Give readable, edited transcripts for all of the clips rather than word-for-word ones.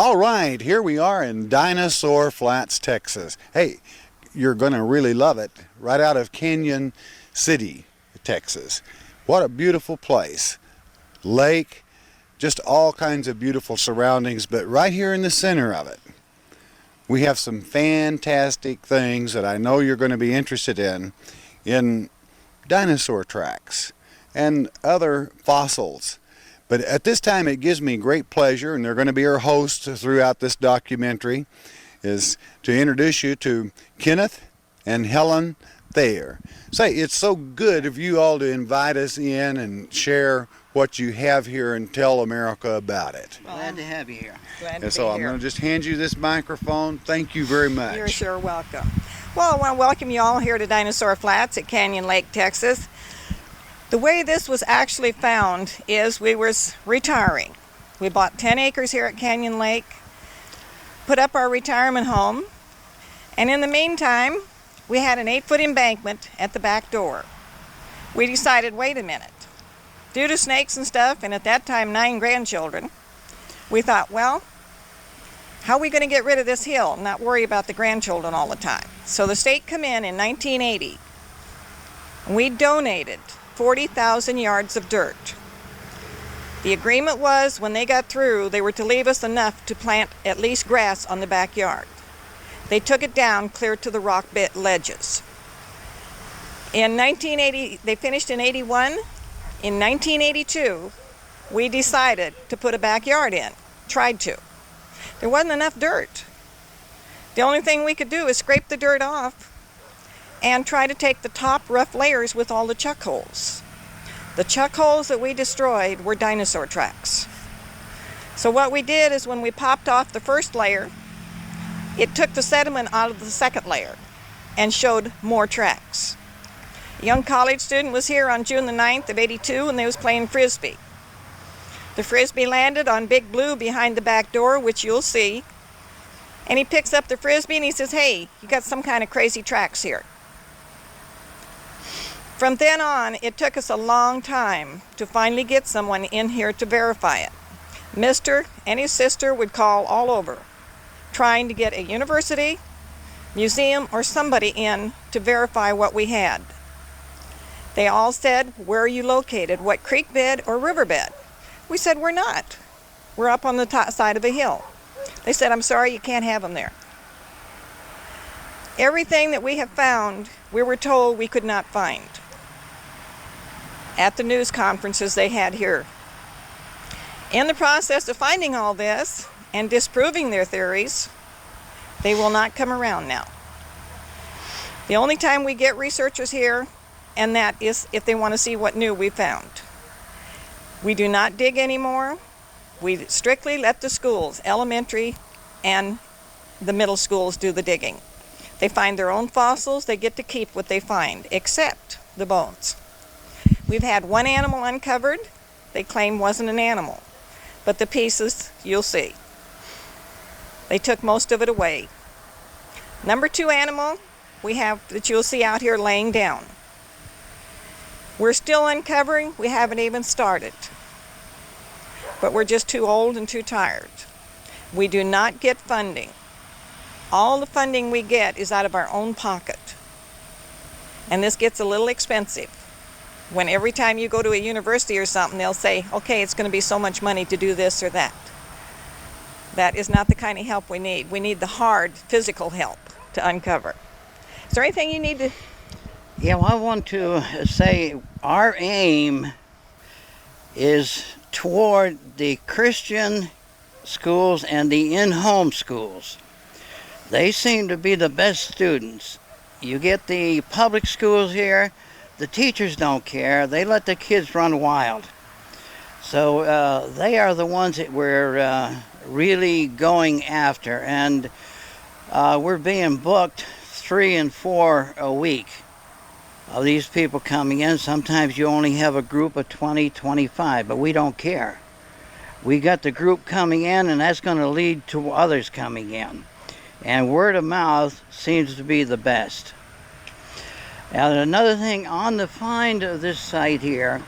All right, here we are in Dinosaur Flats, Texas. Hey, you're going to really love it. Right out of Canyon City, Texas. What a beautiful place. Lake, just all kinds of beautiful surroundings, but right here in the center of it, we have some fantastic things that I know you're going to be interested in dinosaur tracks and other fossils. But at this time it gives me great pleasure, and they're going to be our hosts throughout this documentary, is to introduce you to Kenneth and Helen Thayer. Say, it's so good of you all to invite us in and share what you have here and tell America about it. Well, glad to have you here. Glad to And so be I'm here. going to just hand you this microphone. Thank you very much. You're sure welcome. Well, I want to welcome you all here to Dinosaur Flats at Canyon Lake, Texas. The way this was actually found is we was retiring. We bought 10 acres here at Canyon Lake, put up our retirement home, and in the meantime, we had an 8-foot embankment at the back door. We decided, wait a minute, due to snakes and stuff, and at that time 9 grandchildren, we thought, well, how are we going to get rid of this hill and not worry about the grandchildren all the time? So the state come in 1980, and we donated 40,000 yards of dirt. The agreement was when they got through, they were to leave us enough to plant at least grass on the backyard. They took it down clear to the rock bit ledges. In 1980, they finished in 81. In 1982, we decided to put a backyard in, tried to. There wasn't enough dirt. The only thing we could do is scrape the dirt off and try to take the top rough layers with all the chuck holes. The chuck holes that we destroyed were dinosaur tracks. So what we did is when we popped off the first layer, it took the sediment out of the second layer and showed more tracks. A young college student was here on June the 9th of 82 and they was playing frisbee. The frisbee landed on Big Blue behind the back door, which you'll see, and he picks up the frisbee and he says, hey, you got some kind of crazy tracks here. From then on, it took us a long time to finally get someone in here to verify it. Mr. and his sister would call all over, trying to get a university, museum, or somebody in to verify what we had. They all said, where are you located? What creek bed or riverbed? We said, we're not. We're up on the top side of a hill. They said, I'm sorry, you can't have them there. Everything that we have found, we were told we could not find at the news conferences they had here. In the process of finding all this and disproving their theories, they will not come around now. The only time we get researchers here, and that is if they want to see what new we found. We do not dig anymore. We strictly let the schools, elementary and the middle schools, do the digging. They find their own fossils, they get to keep what they find, except the bones. We've had one animal uncovered, they claim wasn't an animal, but the pieces, you'll see. They took most of it away. Number 2 animal we have that you'll see out here laying down. We're still uncovering, we haven't even started. But we're just too old and too tired. We do not get funding. All the funding we get is out of our own pocket. And this gets a little expensive. When every time you go to a university or something, they'll say, okay, it's going to be so much money to do this or that. That is not the kind of help we need. We need the hard physical help to uncover. Is there anything you need to... Yeah, well, I want to say our aim is toward the Christian schools and the in-home schools. They seem to be the best students. You get the public schools here, the teachers don't care. They let the kids run wild. So they are the ones that we're really going after. And we're being booked 3 and 4 a week of these people coming in. Sometimes you only have a group of 20, 25, but we don't care. We got the group coming in, and that's going to lead to others coming in. And word of mouth seems to be the best. Now, another thing on the find of this site here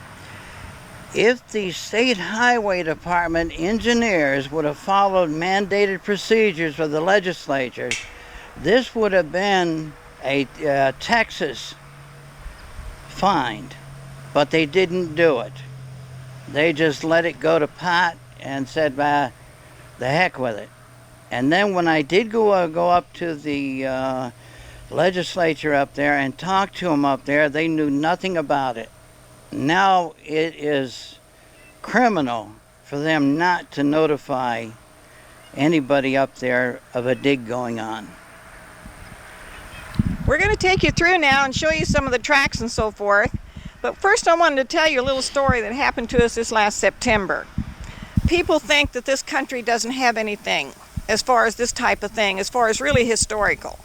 If the state highway department engineers would have followed mandated procedures for the legislature, this would have been a Texas find, but they didn't do it. They just let it go to pot and said, the heck with it. And then when I did go up to the legislature up there and talk to them up there, they knew nothing about it. Now it is criminal for them not to notify anybody up there of a dig going on. We're going to take you through now and show you some of the tracks and so forth. But first I wanted to tell you a little story that happened to us this last September. People think that this country doesn't have anything as far as this type of thing, as far as really historical.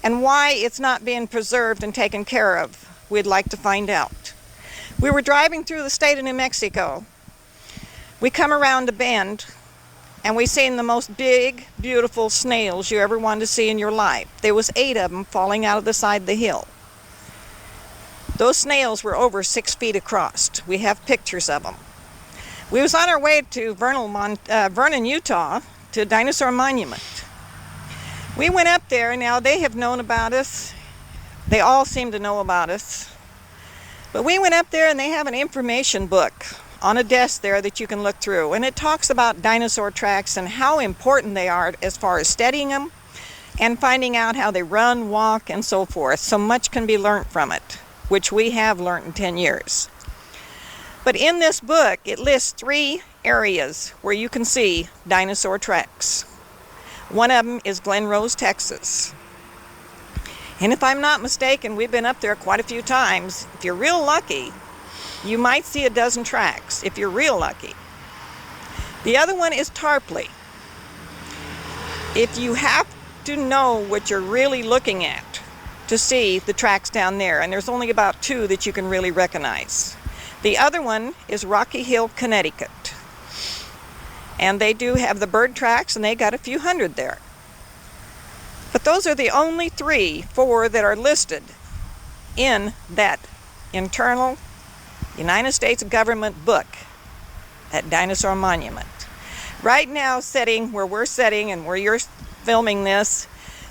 And why it's not being preserved and taken care of, we'd like to find out. We were driving through the state of New Mexico. We come around a bend and we seen the most big, beautiful snails you ever wanted to see in your life. There was 8 of them falling out of the side of the hill. Those snails were over 6 feet across. We have pictures of them. We was on our way to Vernon, Utah, to Dinosaur Monument. We went up there. Now they have known about us. They all seem to know about us. But we went up there and they have an information book on a desk there that you can look through. And it talks about dinosaur tracks and how important they are as far as studying them and finding out how they run, walk, and so forth. So much can be learned from it, which we have learned in 10 years. But in this book, it lists 3 areas where you can see dinosaur tracks. One of them is Glen Rose, Texas. And if I'm not mistaken, we've been up there quite a few times. If you're real lucky, you might see a dozen tracks, if you're real lucky. The other one is Tarpley. If you have to know what you're really looking at to see the tracks down there, and there's only about 2 that you can really recognize. The other one is Rocky Hill, Connecticut. And they do have the bird tracks, and they got a few hundred there. But those are the only 4 that are listed in that internal United States government book at Dinosaur Monument. Right now, sitting where we're sitting and where you're filming this,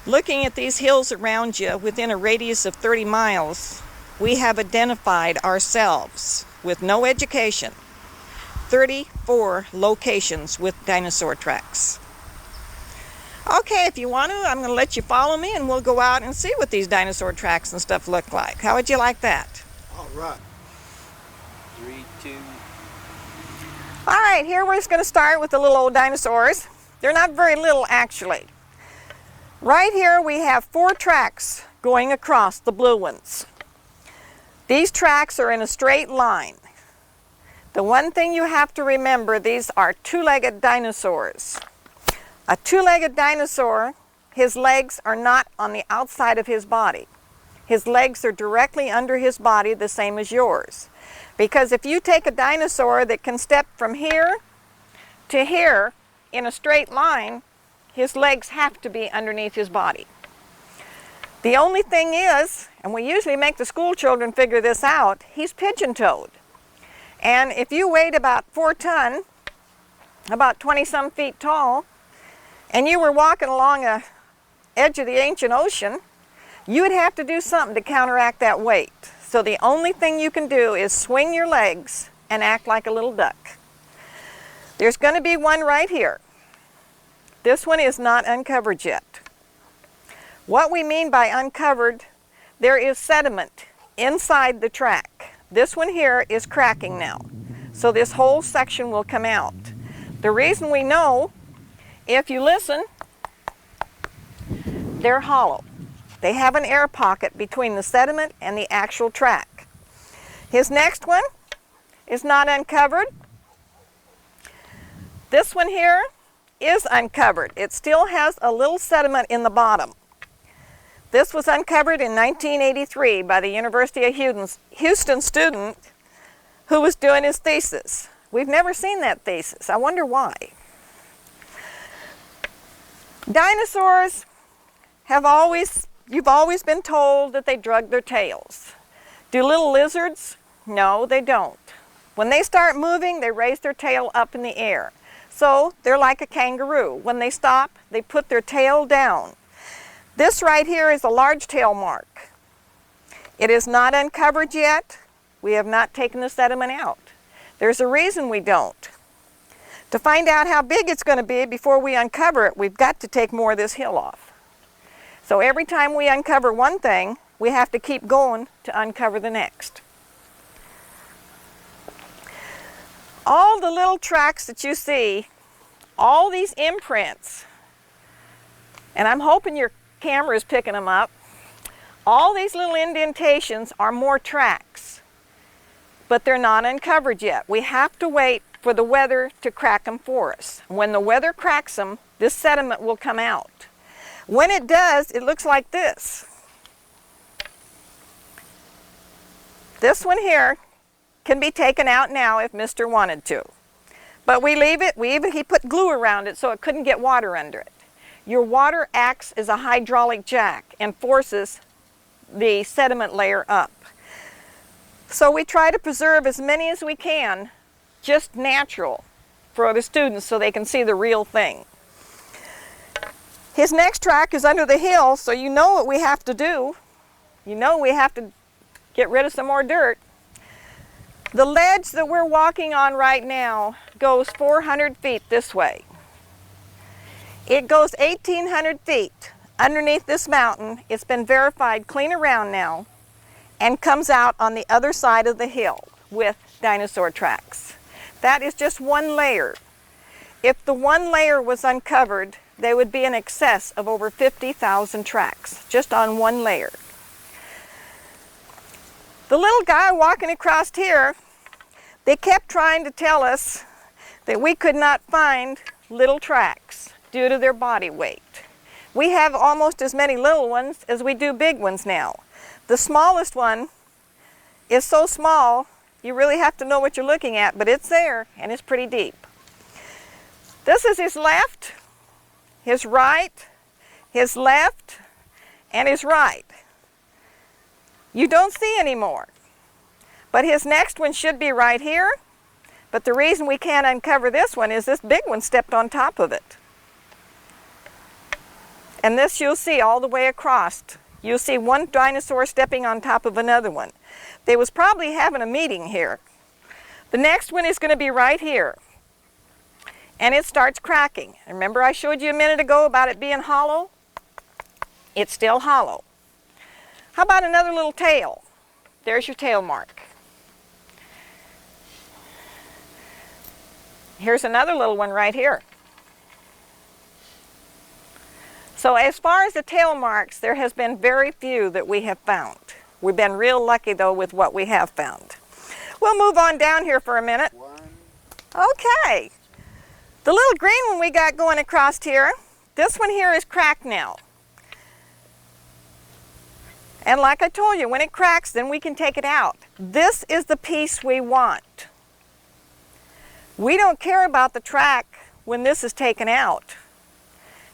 looking at these hills around you within a radius of 30 miles, we have identified ourselves with no education 34 locations with dinosaur tracks. Okay, if you want to, I'm going to let you follow me and we'll go out and see what these dinosaur tracks and stuff look like. How would you like that? All right. 3, 2. All right, here we're just going to start with the little old dinosaurs. They're not very little, actually. Right here we have 4 tracks going across, the blue ones. These tracks are in a straight line. The one thing you have to remember, these are 2-legged dinosaurs. A 2-legged dinosaur, his legs are not on the outside of his body. His legs are directly under his body, the same as yours. Because if you take a dinosaur that can step from here to here in a straight line, his legs have to be underneath his body. The only thing is, and we usually make the school children figure this out, he's pigeon-toed. And if you weighed about 4 tons, about 20-some feet tall, and you were walking along the edge of the ancient ocean, you would have to do something to counteract that weight. So the only thing you can do is swing your legs and act like a little duck. There's going to be one right here. This one is not uncovered yet. What we mean by uncovered, there is sediment inside the track. This one here is cracking now. So this whole section will come out. The reason we know, if you listen, they're hollow. They have an air pocket between the sediment and the actual track. His next one is not uncovered. This one here is uncovered. It still has a little sediment in the bottom. This was uncovered in 1983 by the University of Houston student who was doing his thesis. We've never seen that thesis. I wonder why. Dinosaurs you've always been told that they drug their tails. Do little lizards? No, they don't. When they start moving, they raise their tail up in the air. So they're like a kangaroo. When they stop, they put their tail down. This right here is a large tail mark. It is not uncovered yet. We have not taken the sediment out. There's a reason we don't. To find out how big it's going to be before we uncover it, we've got to take more of this hill off. So every time we uncover one thing, we have to keep going to uncover the next. All the little tracks that you see, all these imprints, and I'm hoping your camera is picking them up, all these little indentations are more tracks, but they're not uncovered yet. We have to wait for the weather to crack them for us. When the weather cracks them, this sediment will come out. When it does, it looks like this. This one here can be taken out now if Mr. wanted to. But we leave it, he put glue around it so it couldn't get water under it. Your water acts as a hydraulic jack and forces the sediment layer up. So we try to preserve as many as we can, just natural, for the students so they can see the real thing. His next track is under the hill, so you know what we have to do. You know we have to get rid of some more dirt. The ledge that we're walking on right now goes 400 feet this way. It goes 1,800 feet underneath this mountain. It's been verified clean around now and comes out on the other side of the hill with Dinosaur Tracks. That is just one layer. If the one layer was uncovered, they would be in excess of over 50,000 tracks just on one layer. The little guy walking across here, they kept trying to tell us that we could not find little tracks due to their body weight. We have almost as many little ones as we do big ones now. The smallest one is so small, you really have to know what you're looking at, but it's there and it's pretty deep. This is his left, his right, his left, and his right. You don't see any more. But his next one should be right here. But the reason we can't uncover this one is this big one stepped on top of it. And this you'll see all the way across. You'll see one dinosaur stepping on top of another one. They was probably having a meeting here. The next one is going to be right here. And it starts cracking. Remember I showed you a minute ago about it being hollow? It's still hollow. How about another little tail? There's your tail mark. Here's another little one right here. So as far as the tail marks, there has been very few that we have found. We've been real lucky though with what we have found. We'll move on down here for a minute. Okay. The little green one we got going across here, this one here is cracked now. And like I told you, when it cracks, then we can take it out. This is the piece we want. We don't care about the track when this is taken out.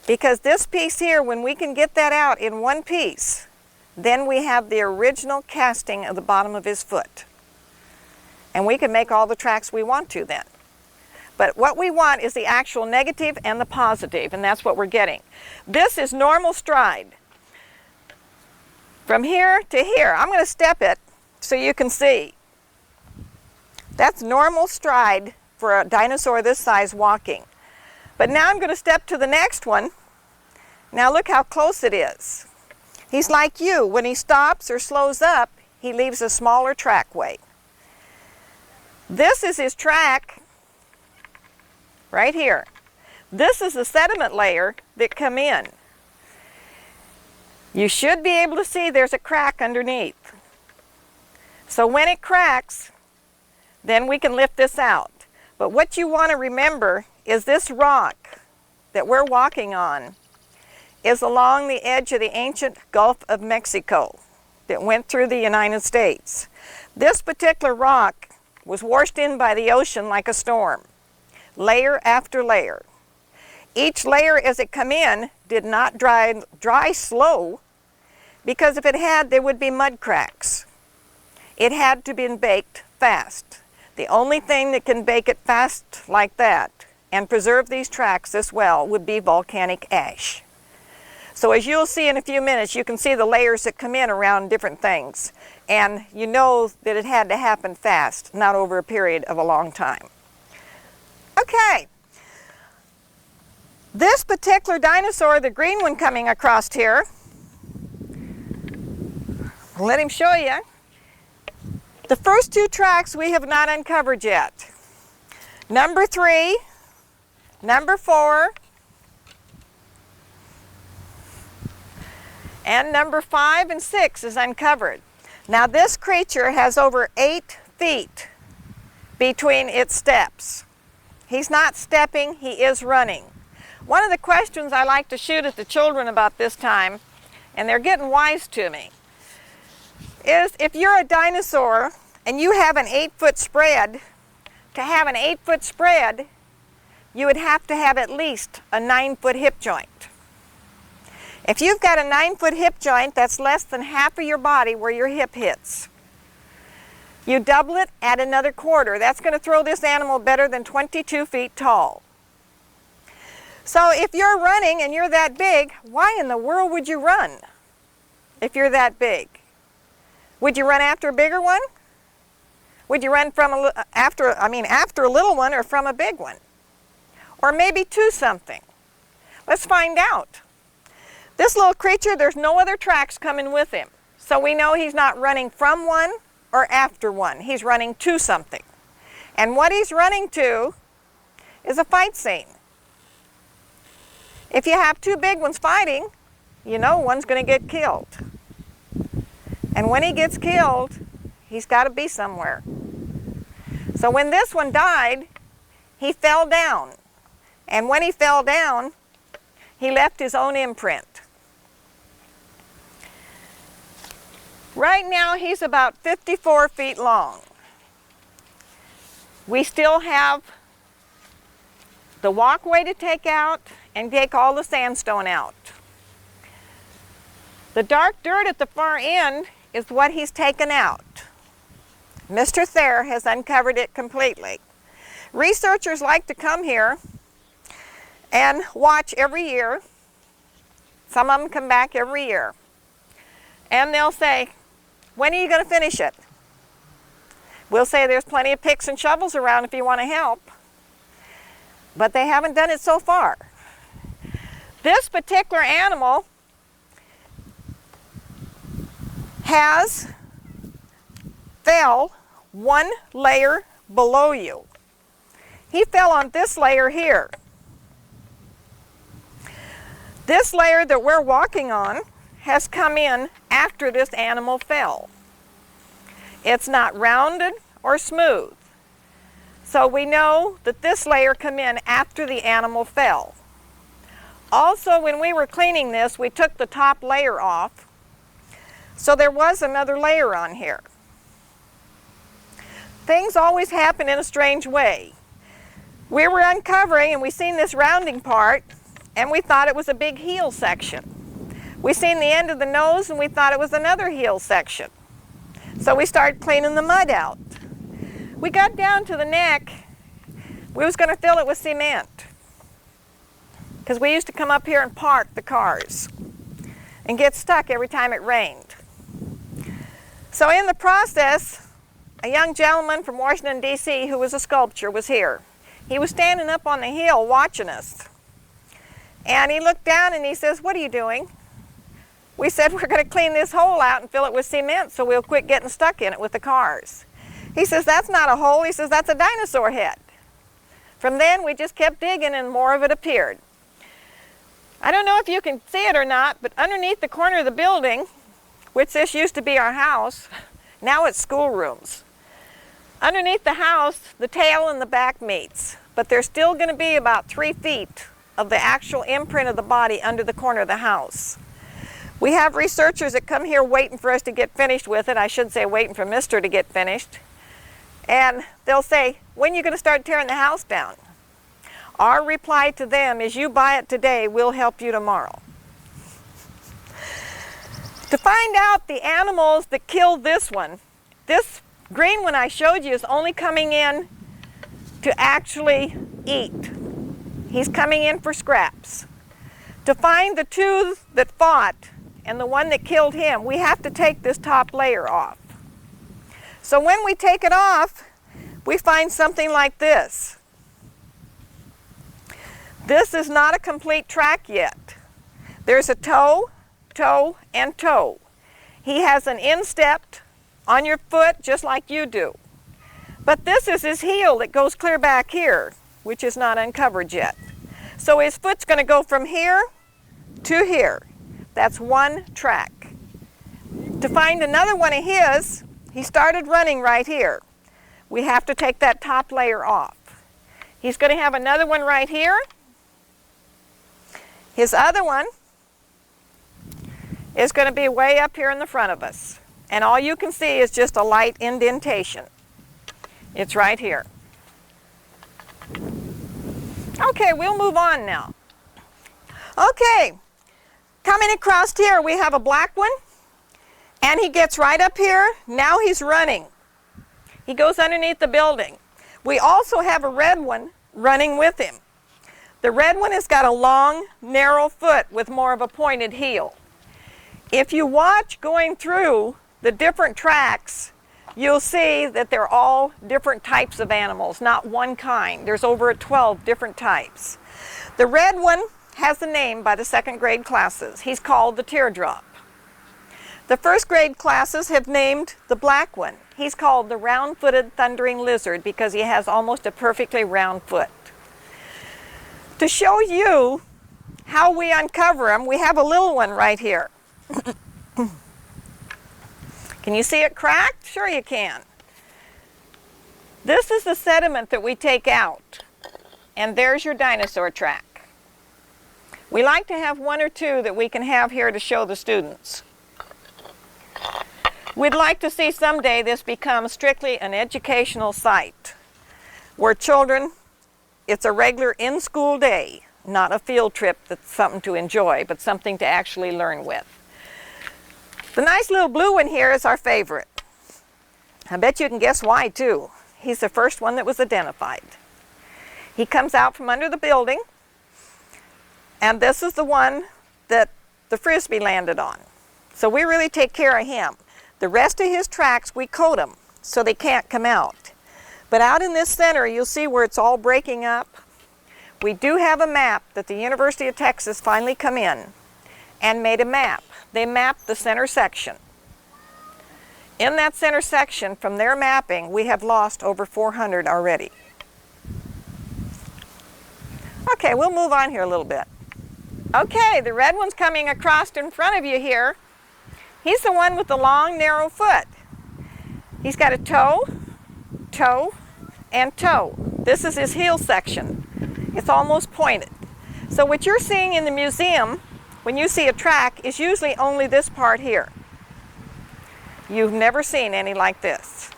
Because this piece here, when we can get that out in one piece, then we have the original casting of the bottom of his foot. And we can make all the tracks we want to then. But what we want is the actual negative and the positive, and that's what we're getting. This is normal stride. From here to here, I'm going to step it so you can see. That's normal stride for a dinosaur this size walking. But now I'm going to step to the next one. Now look how close it is. He's like you. When he stops or slows up, he leaves a smaller trackway. This is his track right here. This is the sediment layer that come in. You should be able to see there's a crack underneath. So when it cracks, then we can lift this out. But what you want to remember is this rock that we're walking on is along the edge of the ancient Gulf of Mexico that went through the United States. This particular rock was washed in by the ocean like a storm, layer after layer. Each layer as it come in did not dry slow, because if it had, there would be mud cracks. It had to be baked fast. The only thing that can bake it fast like that and preserve these tracks this well would be volcanic ash. So as you'll see in a few minutes, you can see the layers that come in around different things. And you know that it had to happen fast, not over a period of a long time. Okay. This particular dinosaur, the green one coming across here, I'll let him show you. The first two tracks we have not uncovered yet. Number 3, number 4, and number 5 and 6 is uncovered. Now this creature has over 8 feet between its steps. He's not stepping, he is running. One of the questions I like to shoot at the children about this time, and they're getting wise to me, is if you're a dinosaur and you have an 8-foot spread, to have an 8-foot spread, you would have to have at least a 9-foot hip joint. If you've got a 9-foot hip joint, that's less than half of your body where your hip hits. You double it, add another quarter. That's going to throw this animal better than 22 feet tall. So if you're running and you're that big, why in the world would you run if you're that big? Would you run after a bigger one? Would you run from after a little one or from a big one? Or maybe to something? Let's find out. This little creature, there's no other tracks coming with him. So we know he's not running from one or after one. He's running to something. And what he's running to is a fight scene. If you have two big ones fighting, you know one's going to get killed. And when he gets killed, he's got to be somewhere. So when this one died, he fell down. And when he fell down, he left his own imprint. Right now, he's about 54 feet long. We still have the walkway to take out and take all the sandstone out. The dark dirt at the far end is what he's taken out. Mr. Thayer has uncovered it completely. Researchers like to come here and watch every year. Some of them come back every year. And they'll say, when are you going to finish it? We'll say there's plenty of picks and shovels around if you want to help. But they haven't done it so far. This particular animal fell one layer below you. He fell on this layer here. This layer that we're walking on has come in after this animal fell. It's not rounded or smooth. So we know that this layer came in after the animal fell. Also, when we were cleaning this, we took the top layer off. So there was another layer on here. Things always happen in a strange way. We were uncovering and we seen this rounding part and we thought it was a big heel section. We seen the end of the nose and we thought it was another heel section. So we started cleaning the mud out. We got down to the neck. We was going to fill it with cement because we used to come up here and park the cars and get stuck every time it rained. So in the process, a young gentleman from Washington, D.C., who was a sculptor, was here. He was standing up on the hill watching us. And he looked down and he says, "What are you doing?" We said, "We're going to clean this hole out and fill it with cement so we'll quit getting stuck in it with the cars." He says, "That's not a hole." He says, "That's a dinosaur head." From then, we just kept digging and more of it appeared. I don't know if you can see it or not, but underneath the corner of the building, which this used to be our house, now it's schoolrooms. Underneath the house, the tail and the back meets, but there's still going to be about 3 feet of the actual imprint of the body under the corner of the house. We have researchers that come here waiting for us to get finished with it. I should say waiting for Mr. to get finished. And they'll say, "When are you going to start tearing the house down?" Our reply to them is, "You buy it today, we'll help you tomorrow." To find out the animals that killed this one, this green one I showed you is only coming in to actually eat. He's coming in for scraps. To find the two that fought and the one that killed him, we have to take this top layer off. So when we take it off, we find something like this. This is not a complete track yet. There's a toe, toe, and toe. He has an instep on your foot just like you do. But this is his heel that goes clear back here, which is not uncovered yet. So his foot's going to go from here to here. That's one track. To find another one of his, he started running right here. We have to take that top layer off. He's going to have another one right here. His other one is going to be way up here in the front of us. And all you can see is just a light indentation. It's right here. Okay, we'll move on now. Okay, coming across here we have a black one, and he gets right up here. Now he's running. He goes underneath the building. We also have a red one running with him. The red one has got a long, narrow foot with more of a pointed heel. If you watch going through the different tracks, you'll see that they're all different types of animals, not one kind. There's over 12 different types. The red one has a name by the second grade classes. He's called the teardrop. The first grade classes have named the black one. He's called the round-footed thundering lizard because he has almost a perfectly round foot. To show you how we uncover them, we have a little one right here. Can you see it cracked? Sure you can. This is the sediment that we take out, and there's your dinosaur track. We like to have one or two that we can have here to show the students. We'd like to see someday this become strictly an educational site where children, it's a regular in-school day, not a field trip that's something to enjoy, but something to actually learn with. The nice little blue one here is our favorite. I bet you can guess why too. He's the first one that was identified. He comes out from under the building, and this is the one that the Frisbee landed on. So we really take care of him. The rest of his tracks, we coat them so they can't come out. But out in this center, you'll see where it's all breaking up. We do have a map that the University of Texas finally come in and made a map. They mapped the center section. In that center section, from their mapping, we have lost over 400 already. Okay, we'll move on here a little bit. Okay, the red one's coming across in front of you here. He's the one with the long, narrow foot. He's got a toe, toe, and toe. This is his heel section. It's almost pointed. So what you're seeing in the museum when you see a track is usually only this part here. You've never seen any like this.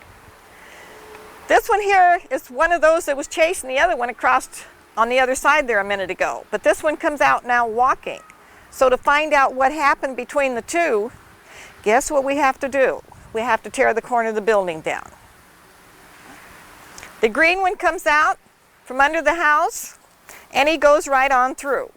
This one here is one of those that was chasing the other one across on the other side there a minute ago. But this one comes out now walking. So to find out what happened between the two, guess what we have to do? We have to tear the corner of the building down. The green one comes out from under the house, and he goes right on through.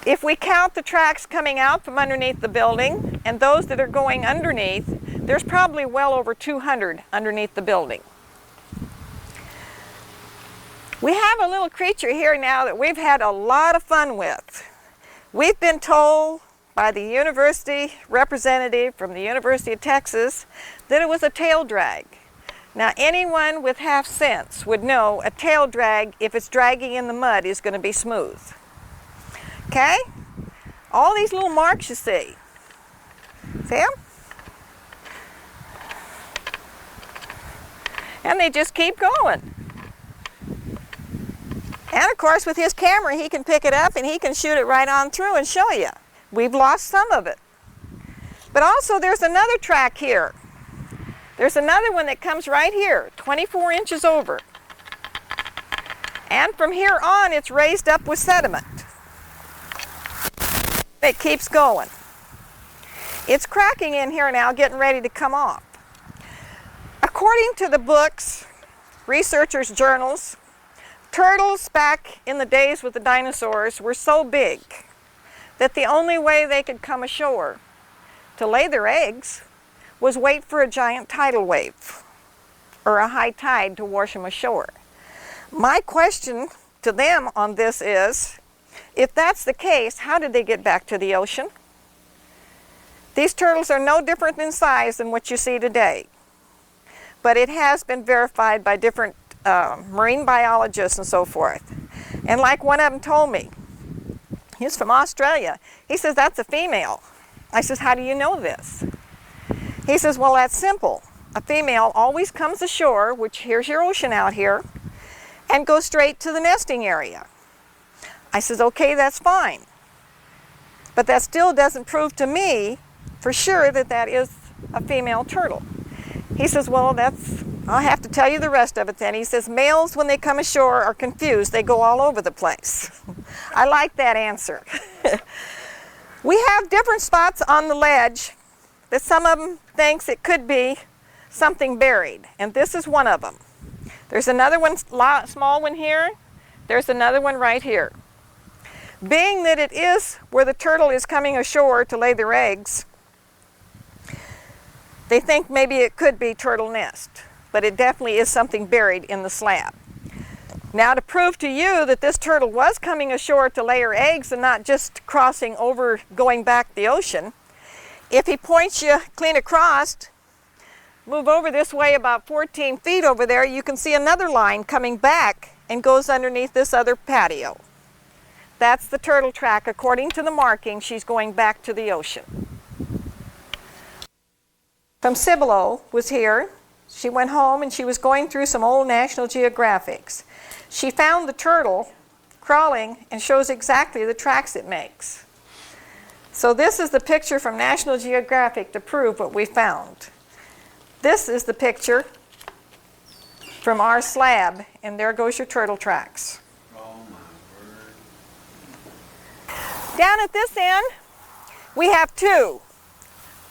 If we count the tracks coming out from underneath the building and those that are going underneath, there's probably well over 200 underneath the building. We have a little creature here now that we've had a lot of fun with. We've been told by the university representative from the University of Texas that it was a tail drag. Now anyone with half sense would know a tail drag, if it's dragging in the mud, is going to be smooth. Okay? All these little marks you see. See them? And they just keep going. And of course with his camera he can pick it up and he can shoot it right on through and show you. We've lost some of it. But also there's another track here. There's another one that comes right here, 24 inches over. And from here on it's raised up with sediment. It keeps going. It's cracking in here now, getting ready to come off. According to the books, researchers' journals, turtles back in the days with the dinosaurs were so big that the only way they could come ashore to lay their eggs was wait for a giant tidal wave or a high tide to wash them ashore. My question to them on this is, if that's the case, how did they get back to the ocean? These turtles are no different in size than what you see today, but it has been verified by different marine biologists and so forth. And like one of them told me, he's from Australia, he says, that's a female. I says, how do you know this? He says, well, that's simple. A female always comes ashore, which here's your ocean out here, and goes straight to the nesting area. I says, okay, that's fine. But that still doesn't prove to me for sure that that is a female turtle. He says, well, I'll have to tell you the rest of it then. He says, males, when they come ashore, are confused. They go all over the place. I like that answer. We have different spots on the ledge that some of them thinks it could be something buried, and this is one of them. There's another one, small one here. There's another one right here. Being that it is where the turtle is coming ashore to lay their eggs, they think maybe it could be turtle nest, but it definitely is something buried in the slab. Now, to prove to you that this turtle was coming ashore to lay her eggs and not just crossing over, going back the ocean, if he points you clean across, move over this way about 14 feet over there, you can see another line coming back and goes underneath this other patio. That's the turtle track. According to the marking, she's going back to the ocean. From Cibolo was here. She went home and she was going through some old National Geographics. She found the turtle crawling and shows exactly the tracks it makes. So this is the picture from National Geographic to prove what we found. This is the picture from our slab, and there goes your turtle tracks. Oh my word. Down at this end, we have two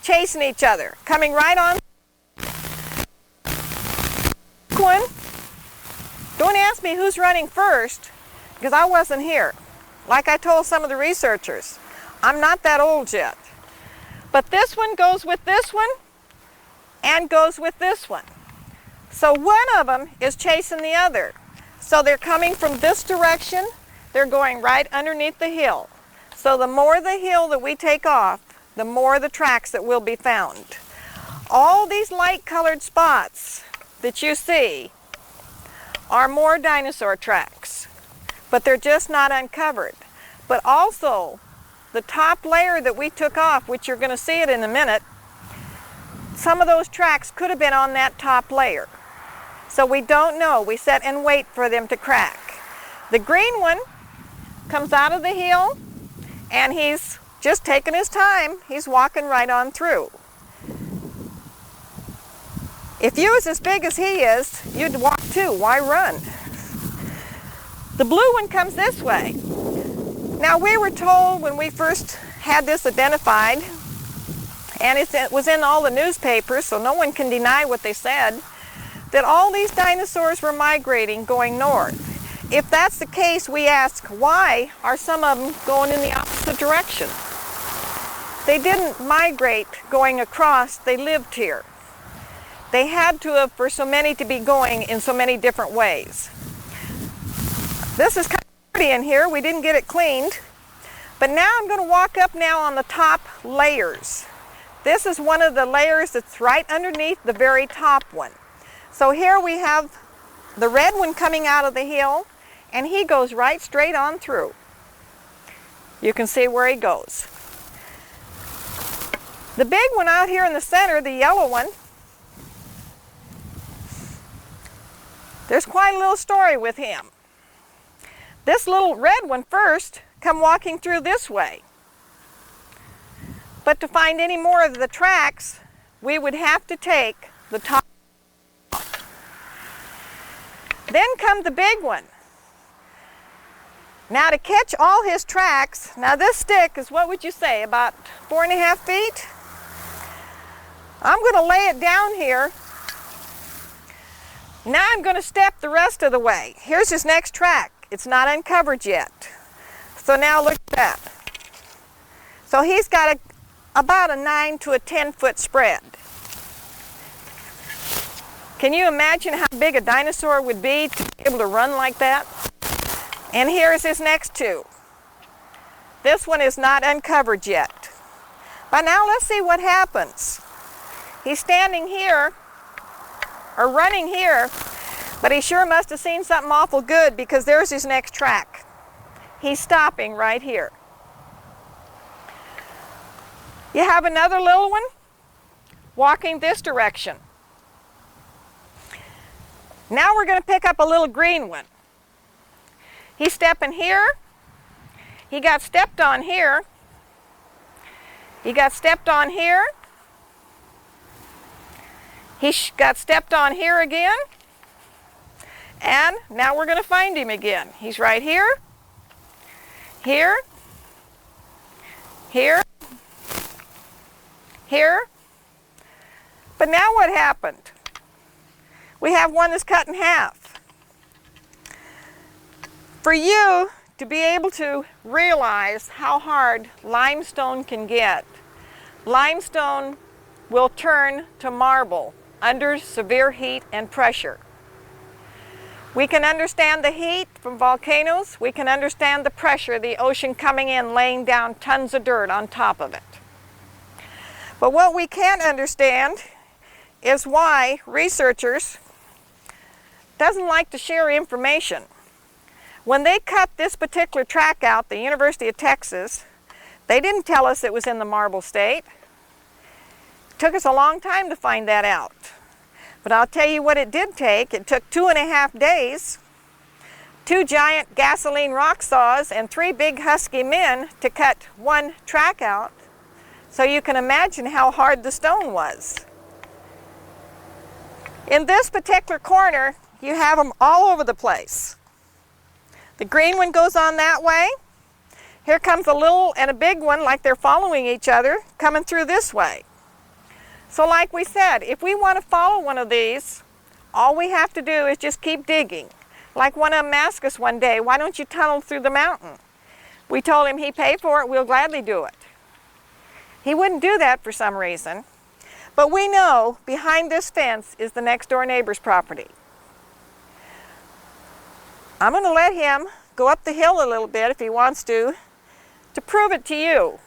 chasing each other, coming right on. One, don't ask me who's running first, because I wasn't here. Like I told some of the researchers, I'm not that old yet. But this one goes with this one and goes with this one. So one of them is chasing the other. So they're coming from this direction, they're going right underneath the hill. So the more the hill that we take off, the more the tracks that will be found. All these light colored spots that you see are more dinosaur tracks, but they're just not uncovered. But also, the top layer that we took off, which you're going to see it in a minute, some of those tracks could have been on that top layer. So we don't know. We sit and wait for them to crack. The green one comes out of the hill, and he's just taking his time. He's walking right on through. If you was as big as he is, you'd walk too. Why run? The blue one comes this way. Now, we were told when we first had this identified, and it was in all the newspapers, so no one can deny what they said, that all these dinosaurs were migrating going north. If that's the case, we ask, why are some of them going in the opposite direction? They didn't migrate going across, they lived here. They had to have, for so many to be going in so many different ways. This is kind of pretty in here. We didn't get it cleaned. But now I'm going to walk up now on the top layers. This is one of the layers that's right underneath the very top one. So here we have the red one coming out of the hill, and he goes right straight on through. You can see where he goes. The big one out here in the center, the yellow one, there's quite a little story with him. This little red one first come walking through this way. But to find any more of the tracks, we would have to take the top. Then come the big one. Now to catch all his tracks, now this stick is, what would you say, about 4.5 feet? I'm going to lay it down here. Now I'm going to step the rest of the way. Here's his next track. It's not uncovered yet. So now look at that. So he's got about a 9 to a 10-foot spread. Can you imagine how big a dinosaur would be to be able to run like that? And here's his next two. This one is not uncovered yet. But now let's see what happens. He's standing here, or running here, but he sure must have seen something awful good because there's his next track. He's stopping right here. You have another little one walking this direction. Now we're going to pick up a little green one. He's stepping here. He got stepped on here. He got stepped on here. He got stepped on here again. And now we're going to find him again. He's right here, here, here, here. But now what happened? We have one that's cut in half. For you to be able to realize how hard limestone can get, limestone will turn to marble under severe heat and pressure. We can understand the heat from volcanoes. We can understand the pressure, the ocean coming in, laying down tons of dirt on top of it. But what we can't understand is why researchers doesn't like to share information. When they cut this particular track out, the University of Texas, they didn't tell us it was in the marble state. It took us a long time to find that out. But I'll tell you what it did take. It took 2.5 days, 2 giant gasoline rock saws, and 3 big husky men to cut one track out. So you can imagine how hard the stone was. In this particular corner, you have them all over the place. The green one goes on that way. Here comes a little and a big one, like they're following each other, coming through this way. So like we said, if we want to follow one of these, all we have to do is just keep digging. Like one of them asked us one day, why don't you tunnel through the mountain? We told him he'd pay for it, we'll gladly do it. He wouldn't do that for some reason. But we know behind this fence is the next door neighbor's property. I'm going to let him go up the hill a little bit if he wants to prove it to you.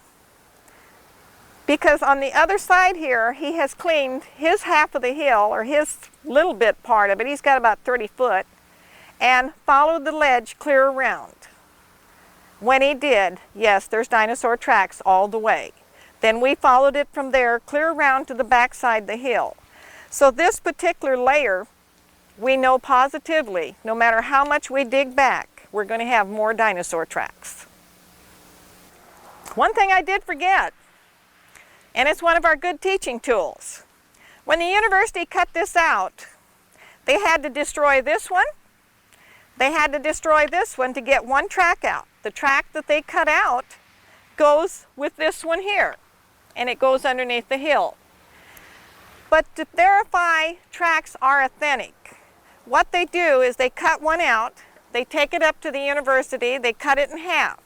Because on the other side here, he has cleaned his half of the hill, or his little bit part of it, he's got about 30 foot, and followed the ledge clear around. When he did, yes, there's dinosaur tracks all the way. Then we followed it from there clear around to the backside of the hill. So this particular layer, we know positively, no matter how much we dig back, we're going to have more dinosaur tracks. One thing I did forget, and it's one of our good teaching tools. When the university cut this out, they had to destroy this one. They had to destroy this one to get one track out. The track that they cut out goes with this one here, and it goes underneath the hill. But to verify tracks are authentic, what they do is they cut one out, they take it up to the university, they cut it in half.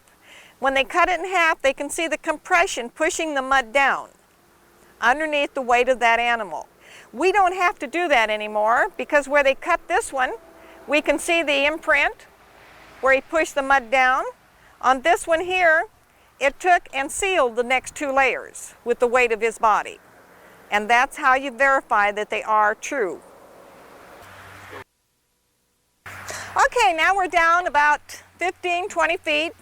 When they cut it in half, they can see the compression pushing the mud down underneath the weight of that animal. We don't have to do that anymore because where they cut this one, we can see the imprint where he pushed the mud down. On this one here, it took and sealed the next 2 layers with the weight of his body. And that's how you verify that they are true. Okay, now we're down about 15, 20 feet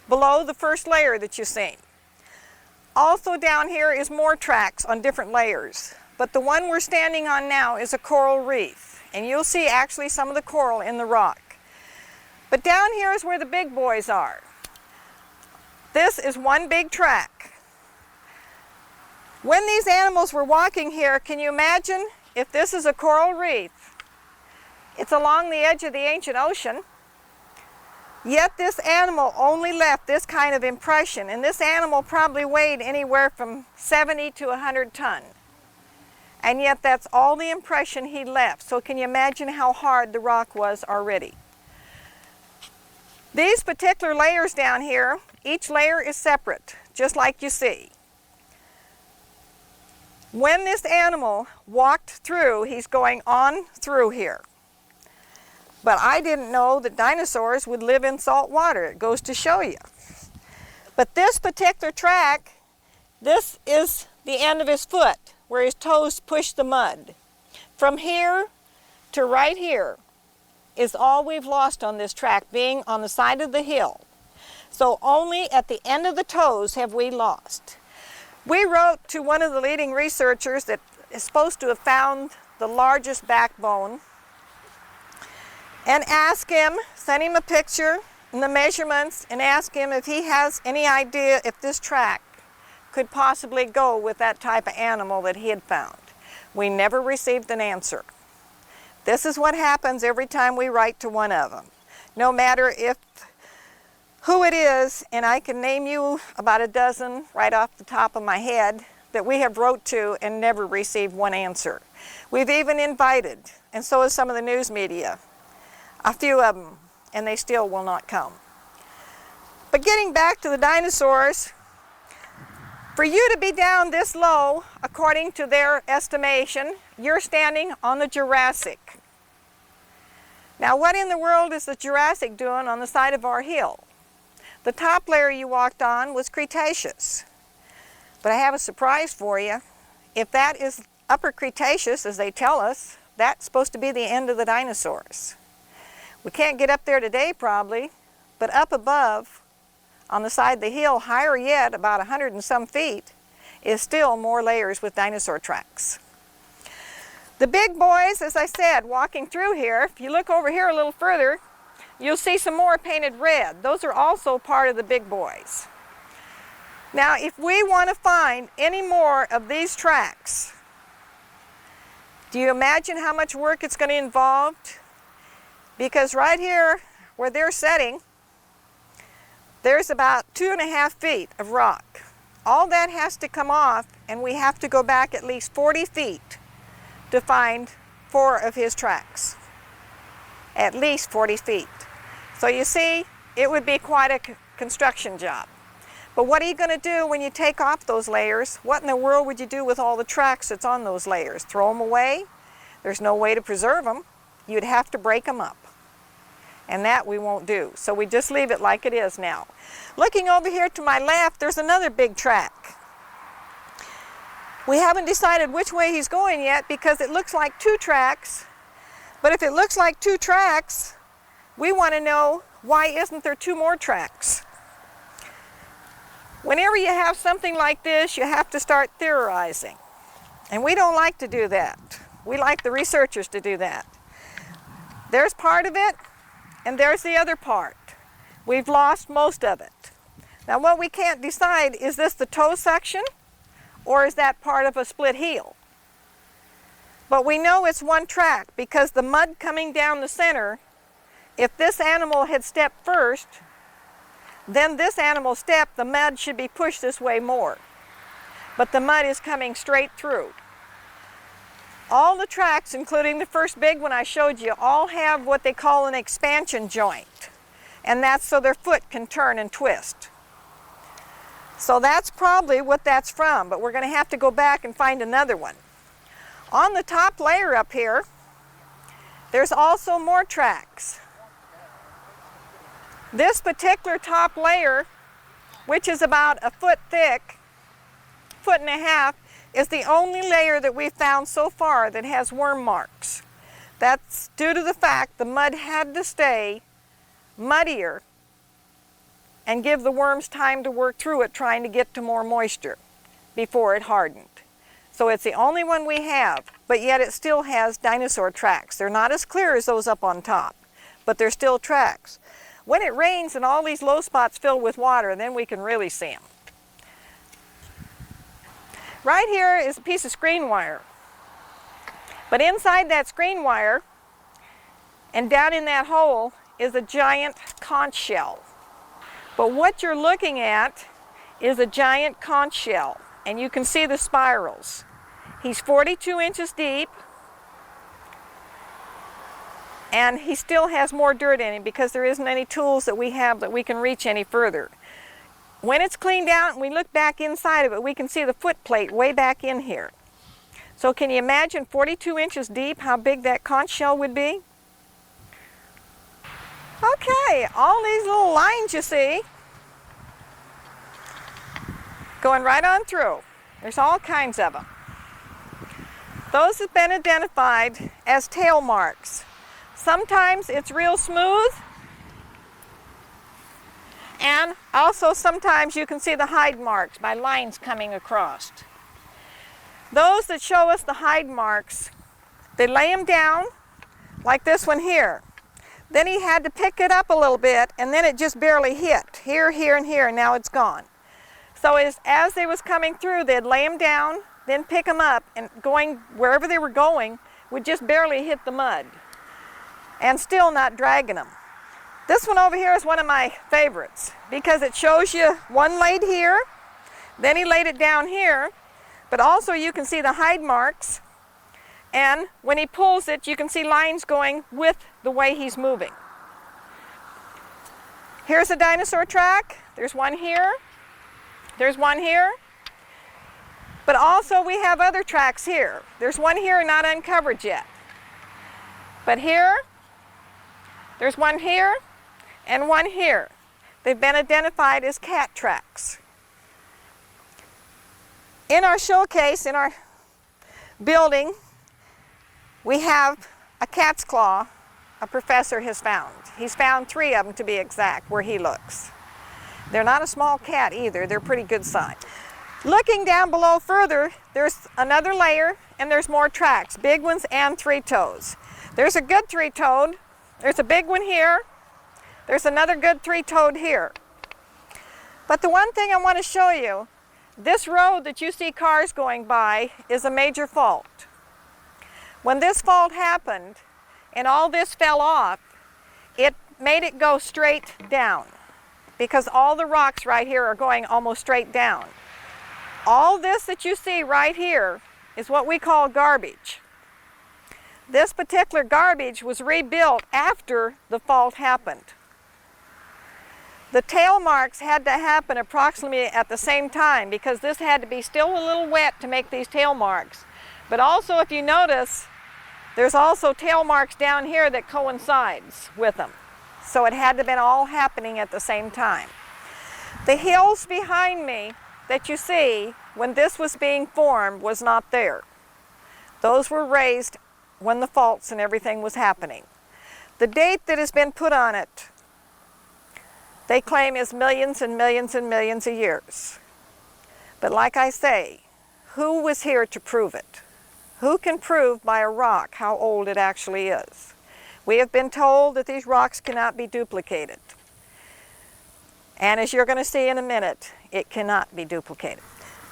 below the first layer that you've seen. Also down here is more tracks on different layers. But the one we're standing on now is a coral reef. And you'll see actually some of the coral in the rock. But down here is where the big boys are. This is one big track. When these animals were walking here, can you imagine if this is a coral reef? It's along the edge of the ancient ocean. Yet this animal only left this kind of impression, and this animal probably weighed anywhere from 70 to 100 tons. And yet that's all the impression he left. So can you imagine how hard the rock was already? These particular layers down here, each layer is separate, just like you see. When this animal walked through, he's going on through here. But I didn't know that dinosaurs would live in salt water. It goes to show you. But this particular track, this is the end of his foot, where his toes push the mud. From here to right here is all we've lost on this track, being on the side of the hill. So only at the end of the toes have we lost. We wrote to one of the leading researchers that is supposed to have found the largest backbone and asked him, sent him a picture and the measurements, and asked him if he has any idea if this track could possibly go with that type of animal that he had found. We never received an answer. This is what happens every time we write to one of them. No matter who it is, and I can name you about a dozen right off the top of my head that we have wrote to and never received one answer. We've even invited, and so has some of the news media, a few of them, and they still will not come. But getting back to the dinosaurs, for you to be down this low, according to their estimation, you're standing on the Jurassic. Now, what in the world is the Jurassic doing on the side of our hill? The top layer you walked on was Cretaceous. But I have a surprise for you. If that is Upper Cretaceous, as they tell us, that's supposed to be the end of the dinosaurs. We can't get up there today probably, but up above, on the side of the hill, higher yet, about 100 and some feet, is still more layers with dinosaur tracks. The big boys, as I said, walking through here, if you look over here a little further, you'll see some more painted red. Those are also part of the big boys. Now, if we want to find any more of these tracks, do you imagine how much work it's going to involve? Because right here, where they're setting, there's about 2.5 feet of rock. All that has to come off, and we have to go back at least 40 feet to find 4 of his tracks. At least 40 feet. So you see, it would be quite a construction job. But what are you going to do when you take off those layers? What in the world would you do with all the tracks that's on those layers? Throw them away? There's no way to preserve them. You'd have to break them up. And that we won't do. So we just leave it like it is now. Looking over here to my left, there's another big track. We haven't decided which way he's going yet because it looks like 2 tracks. But if it looks like 2 tracks, we want to know, why isn't there 2 more tracks? Whenever you have something like this, you have to start theorizing. And we don't like to do that. We like the researchers to do that. There's part of it, and there's the other part. We've lost most of it. Now what we can't decide, is this the toe section, or is that part of a split heel? But we know it's 1 track because the mud coming down the center, if this animal had stepped first, then this animal stepped, the mud should be pushed this way more. But the mud is coming straight through. All the tracks, including the first big one I showed you, all have what they call an expansion joint. And that's so their foot can turn and twist. So that's probably what that's from, but we're going to have to go back and find another one. On the top layer up here, there's also more tracks. This particular top layer, which is about a foot thick, 1.5 feet, is the only layer that we've found so far that has worm marks. That's due to the fact the mud had to stay muddier and give the worms time to work through it, trying to get to more moisture before it hardened. So it's the only one we have, but yet it still has dinosaur tracks. They're not as clear as those up on top, but they're still tracks. When it rains and all these low spots fill with water, then we can really see them. Right here is a piece of screen wire. But inside that screen wire and down in that hole is a giant conch shell. But what you're looking at is a giant conch shell, and you can see the spirals. He's 42 inches deep, and he still has more dirt in him because there isn't any tools that we have that we can reach any further. When it's cleaned out and we look back inside of it, we can see the foot plate way back in here. So can you imagine 42 inches deep, how big that conch shell would be? Okay, all these little lines you see, going right on through. There's all kinds of them. Those have been identified as tail marks. Sometimes it's real smooth, and also sometimes you can see the hide marks by lines coming across. Those that show us the hide marks, they lay them down like this one here. Then he had to pick it up a little bit, and then it just barely hit. Here, here, and here, and now it's gone. So as they was coming through, they'd lay them down, then pick them up, and going wherever they were going would just barely hit the mud, and still not dragging them. This one over here is one of my favorites because it shows you one laid here, then he laid it down here, but also you can see the hide marks, and when he pulls it, you can see lines going with the way he's moving. Here's a dinosaur track. There's one here. There's one here. But also we have other tracks here. There's one here not uncovered yet. But here, there's one here, and one here. They've been identified as cat tracks. In our showcase, in our building, we have a cat's claw a professor has found. He's found 3 of them to be exact, where he looks. They're not a small cat either, they're pretty good size. Looking down below further, there's another layer and there's more tracks, big ones and 3-toes. There's a good 3-toed, there's a big one here, there's another good 3-toed here. But the one thing I want to show you, this road that you see cars going by is a major fault. When this fault happened and all this fell off, it made it go straight down because all the rocks right here are going almost straight down. All this that you see right here is what we call garbage. This particular garbage was rebuilt after the fault happened. The tail marks had to happen approximately at the same time because this had to be still a little wet to make these tail marks. But also, if you notice, there's also tail marks down here that coincides with them. So it had to have been all happening at the same time. The hills behind me that you see when this was being formed was not there. Those were raised when the faults and everything was happening. The date that has been put on it, they claim is millions and millions and millions of years. But like I say, who was here to prove it? Who can prove by a rock how old it actually is? We have been told that these rocks cannot be duplicated. And as you're going to see in a minute, it cannot be duplicated.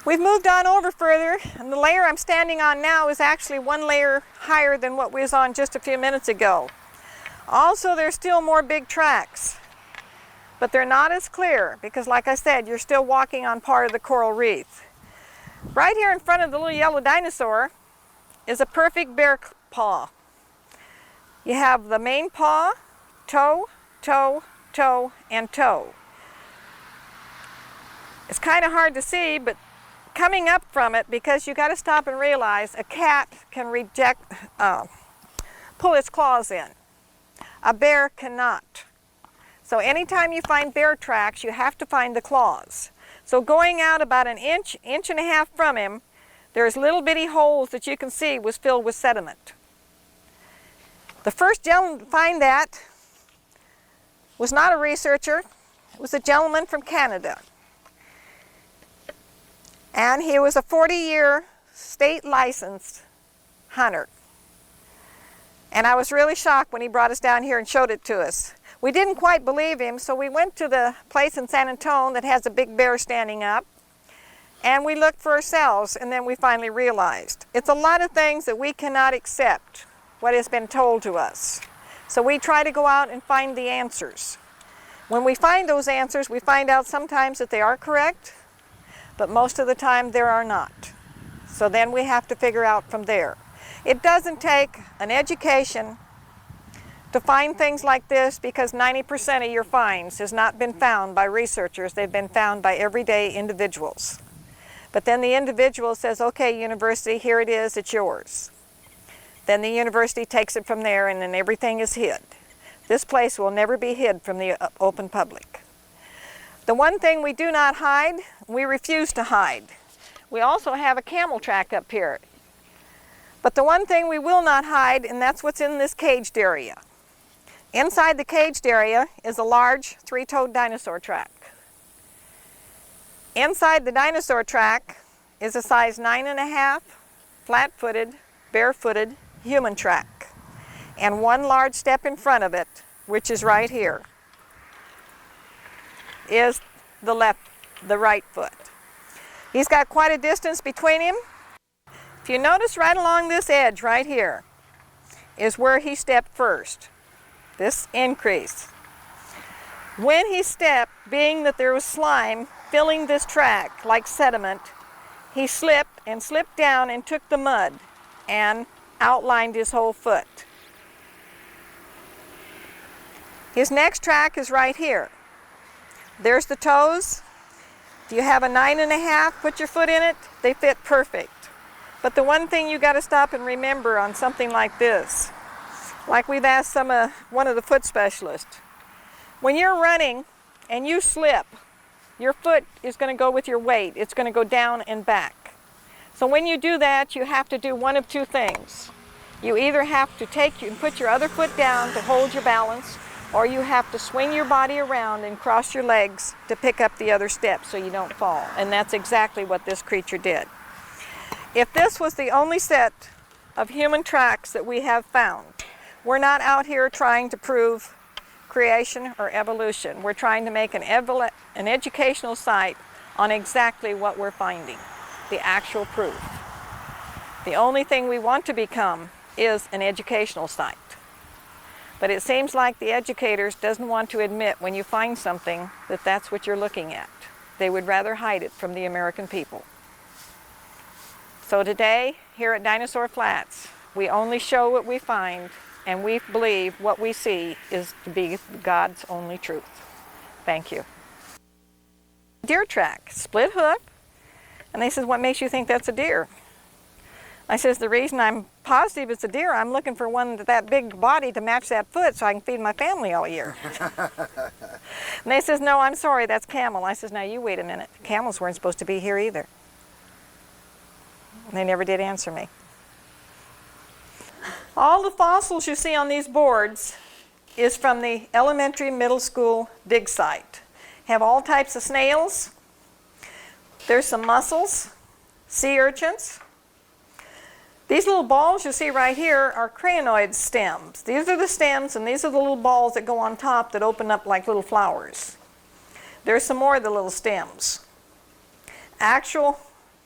We've moved on over further, and the layer I'm standing on now is actually one layer higher than what we was on just a few minutes ago. Also, there's still more big tracks, but they're not as clear because, like I said, you're still walking on part of the coral reef. Right here in front of the little yellow dinosaur is a perfect bear paw. You have the main paw, toe, toe, toe, and toe. It's kind of hard to see, but coming up from it, because you got to stop and realize a cat can pull its claws in. A bear cannot. So anytime you find bear tracks, you have to find the claws. So going out about an inch, inch and a half from him, there's little bitty holes that you can see was filled with sediment. The first gentleman to find that was not a researcher, it was a gentleman from Canada. And he was a 40-year state licensed hunter. And I was really shocked when he brought us down here and showed it to us. We didn't quite believe him, so we went to the place in San Antonio that has a big bear standing up, and we looked for ourselves, and then we finally realized. It's a lot of things that we cannot accept what has been told to us. So we try to go out and find the answers. When we find those answers, we find out sometimes that they are correct, but most of the time there are not. So then we have to figure out from there. It doesn't take an education to find things like this, because 90% of your finds has not been found by researchers. They've been found by everyday individuals. But then the individual says, okay, university, here it is, it's yours. Then the university takes it from there, and then everything is hid. This place will never be hid from the open public. The one thing we do not hide, we refuse to hide. We also have a camel track up here. But the one thing we will not hide, and that's what's in this caged area. Inside the caged area is a large three-toed dinosaur track. Inside the dinosaur track is a size 9.5, flat-footed, barefooted human track. And one large step in front of it, which is right here, is the right foot. He's got quite a distance between him. If you notice right along this edge right here is where he stepped first, this increase. When he stepped, being that there was slime filling this track like sediment, he slipped down and took the mud and outlined his whole foot. His next track is right here. There's the toes. If you have a 9.5, put your foot in it, they fit perfect. But the one thing you got to stop and remember on something like this, like we've asked one of the foot specialists, when you're running and you slip, your foot is going to go with your weight. It's going to go down and back. So when you do that, you have to do one of two things. You either have to put your other foot down to hold your balance, or you have to swing your body around and cross your legs to pick up the other step so you don't fall. And that's exactly what this creature did. If this was the only set of human tracks that we have found, we're not out here trying to prove creation or evolution. We're trying to make an educational site on exactly what we're finding, the actual proof. The only thing we want to become is an educational site. But it seems like the educators doesn't want to admit when you find something that that's what you're looking at. They would rather hide it from the American people. So today, here at Dinosaur Flats, we only show what we find, and we believe what we see is to be God's only truth. Thank you. Deer track, split hoof, and they said, what makes you think that's a deer? I says, the reason I'm positive it's a deer, I'm looking for one with that big body to match that foot so I can feed my family all year. And they says, no, I'm sorry, that's camel. I says, now you wait a minute. Camels weren't supposed to be here either. And they never did answer me. All the fossils you see on these boards is from the elementary middle school dig site. Have all types of snails. There's some mussels, sea urchins. These little balls you see right here are crinoid stems. These are the stems, and these are the little balls that go on top that open up like little flowers. There's some more of the little stems.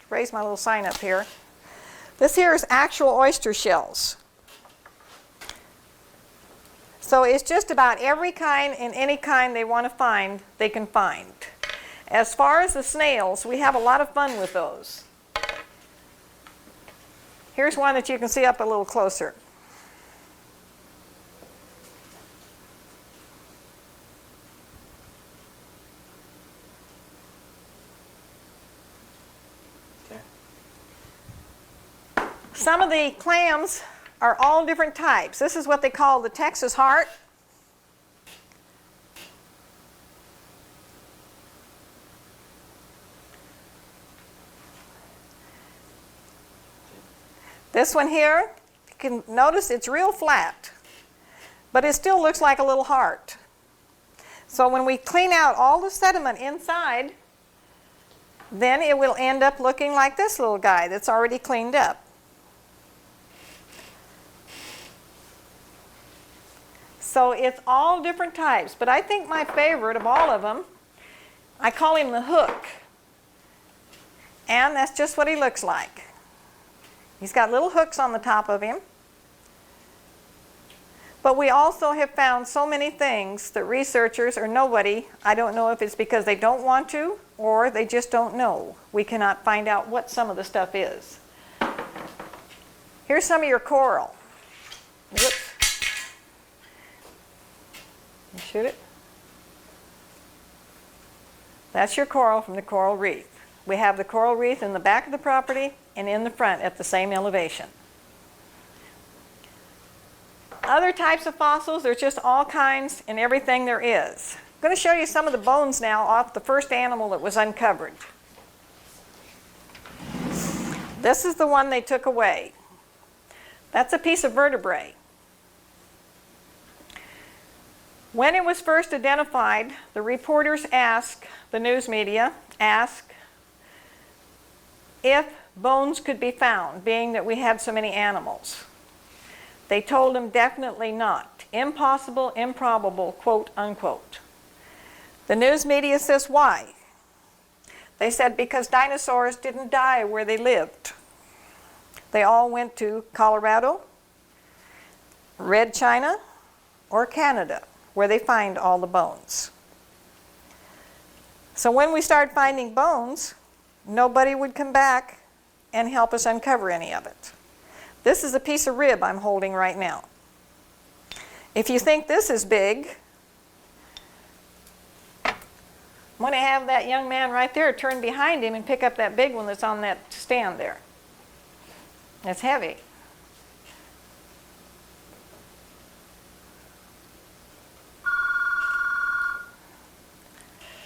Raise my little sign up here. This here is actual oyster shells. So it's just about every kind and any kind they want to find, they can find. As far as the snails, we have a lot of fun with those. Here's one that you can see up a little closer. Okay. Some of the clams are all different types. This is what they call the Texas heart. This one here, you can notice it's real flat, but it still looks like a little heart. So when we clean out all the sediment inside, then it will end up looking like this little guy that's already cleaned up. So it's all different types, but I think my favorite of all of them, I call him the hook. And that's just what he looks like. He's got little hooks on the top of him. But we also have found so many things that researchers or nobody, I don't know if it's because they don't want to or they just don't know. We cannot find out what some of the stuff is. Here's some of your coral. Whoops. You shoot it. That's your coral from the coral reef. We have the coral reef in the back of the property and in the front at the same elevation. Other types of fossils, there's just all kinds and everything there is. I'm going to show you some of the bones now off the first animal that was uncovered. This is the one they took away. That's a piece of vertebrae. When it was first identified, the reporters asked, the news media asked, if bones could be found, being that we had so many animals. They told them definitely not. Impossible, improbable, quote unquote. The news media says why? They said because dinosaurs didn't die where they lived. They all went to Colorado, Red China, or Canada, where they find all the bones. So when we start finding bones, nobody would come back and help us uncover any of it. This is a piece of rib I'm holding right now. If you think this is big, I'm going to have that young man right there turn behind him and pick up that big one that's on that stand there. It's heavy.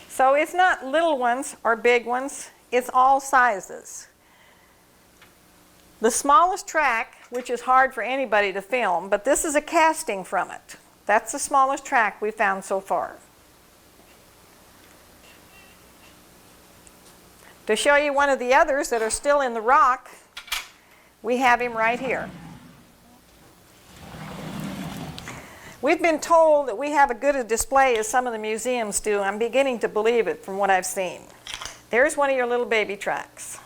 So it's not little ones or big ones, it's all sizes. The smallest track, which is hard for anybody to film, but this is a casting from it. That's the smallest track we found so far. To show you one of the others that are still in the rock, we have him right here. We've been told that we have as good a display as some of the museums do. I'm beginning to believe it from what I've seen. There's one of your little baby tracks.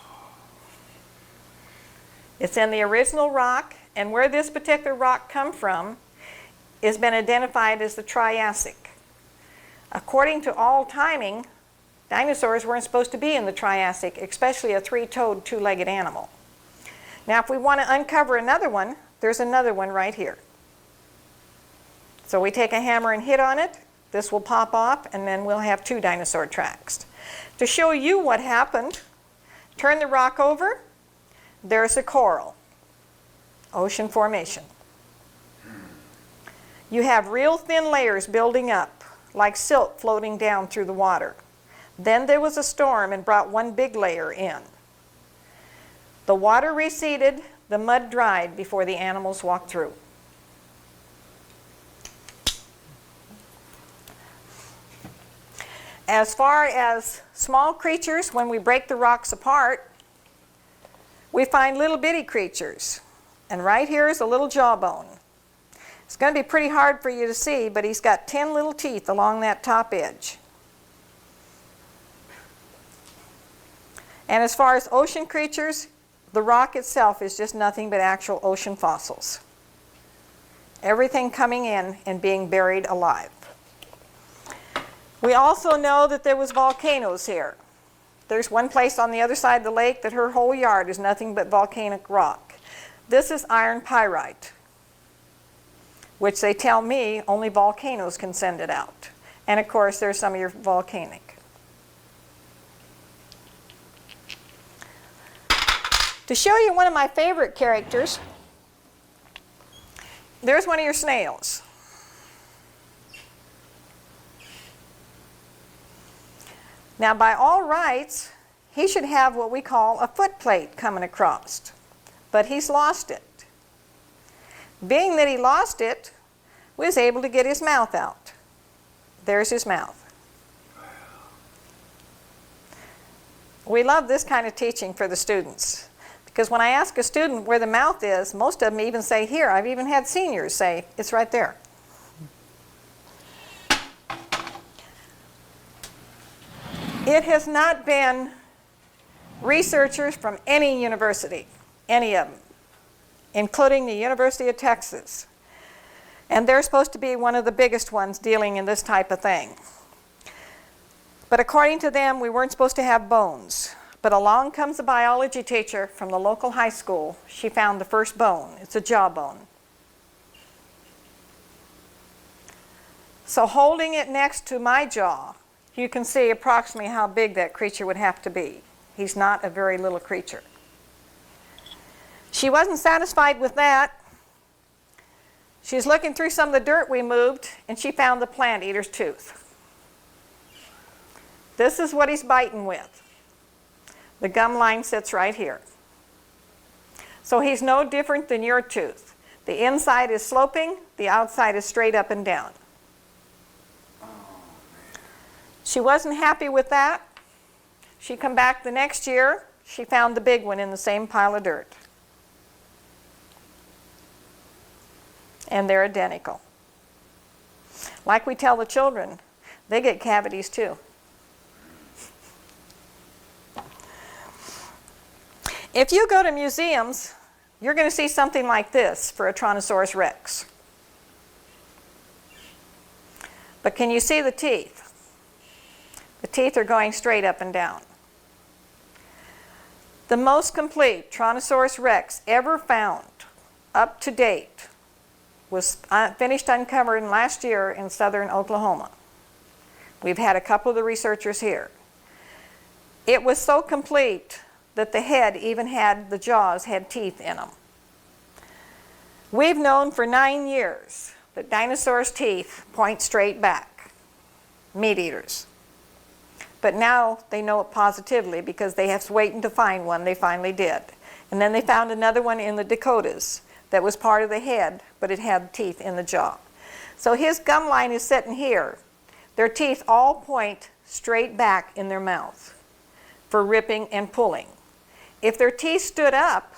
It's in the original rock, and where this particular rock come from has been identified as the Triassic. According to all timing, dinosaurs weren't supposed to be in the Triassic, especially a three-toed, two-legged animal. Now, if we want to uncover another one, there's another one right here. So we take a hammer and hit on it, this will pop off, and then we'll have two dinosaur tracks. To show you what happened, turn the rock over, there's a coral, ocean formation. You have real thin layers building up, like silt floating down through the water. Then there was a storm and brought one big layer in. The water receded, the mud dried before the animals walked through. As far as small creatures, when we break the rocks apart, we find little bitty creatures. And right here is a little jawbone. It's going to be pretty hard for you to see, but he's got 10 little teeth along that top edge. And as far as ocean creatures, the rock itself is just nothing but actual ocean fossils. Everything coming in and being buried alive. We also know that there was volcanoes here. There's one place on the other side of the lake that her whole yard is nothing but volcanic rock. This is iron pyrite, which they tell me only volcanoes can send it out. And of course, there's some of your volcanic. To show you one of my favorite characters, there's one of your snails. Now, by all rights, he should have what we call a foot plate coming across, but he's lost it. Being that he lost it, we was able to get his mouth out. There's his mouth. We love this kind of teaching for the students, because when I ask a student where the mouth is, most of them even say here. I've even had seniors say, it's right there. It has not been researchers from any university, any of them, including the University of Texas. And they're supposed to be one of the biggest ones dealing in this type of thing. But according to them, we weren't supposed to have bones. But along comes a biology teacher from the local high school. She found the first bone. It's a jawbone. So holding it next to my jaw, you can see approximately how big that creature would have to be. He's not a very little creature. She wasn't satisfied with that. She's looking through some of the dirt we moved, and she found the plant eater's tooth. This is what he's biting with. The gum line sits right here. So he's no different than your tooth. The inside is sloping, the outside is straight up and down. She wasn't happy with that. She come back the next year, she found the big one in the same pile of dirt. And they're identical. Like we tell the children, they get cavities too. If you go to museums, you're going to see something like this for a Tyrannosaurus rex. But can you see the teeth? The teeth are going straight up and down. The most complete Tyrannosaurus rex ever found, up to date, was finished uncovering last year in southern Oklahoma. We've had a couple of the researchers here. It was so complete that the head even had, the jaws had teeth in them. We've known for 9 years that dinosaurs' teeth point straight back, meat eaters. But now they know it positively because they have to wait to find one. They finally did. And then they found another one in the Dakotas that was part of the head, but it had teeth in the jaw. So his gum line is sitting here. Their teeth all point straight back in their mouth for ripping and pulling. If their teeth stood up,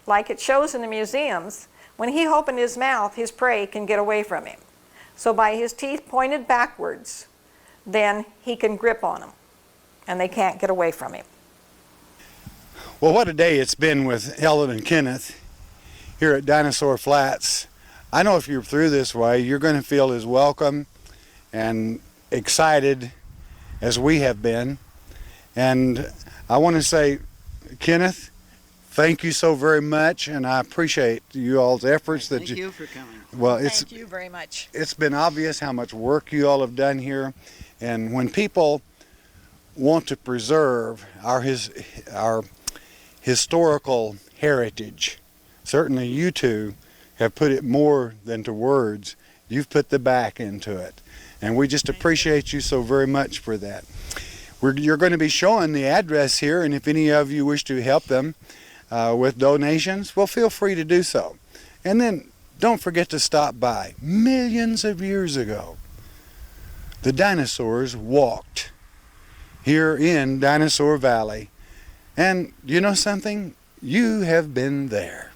like it shows in the museums, when he opened his mouth, his prey can get away from him. So by his teeth pointed backwards, then he can grip on them, and they can't get away from him. Well, what a day it's been with Helen and Kenneth here at Dinosaur Flats. I know if you're through this way, you're going to feel as welcome and excited as we have been. And I want to say, Kenneth, thank you so very much, and I appreciate you all's efforts. Thank you for coming. Well, Thank you very much. it's been obvious how much work you all have done here, and when people want to preserve our historical heritage, certainly you two have put it more than to words. You've put the back into it, and we just appreciate you so very much for that. You're going to be showing the address here, and if any of you wish to help them with donations, well, feel free to do so. And then don't forget to stop by. Millions of years ago, the dinosaurs walked here in Dinosaur Valley. And you know something? You have been there.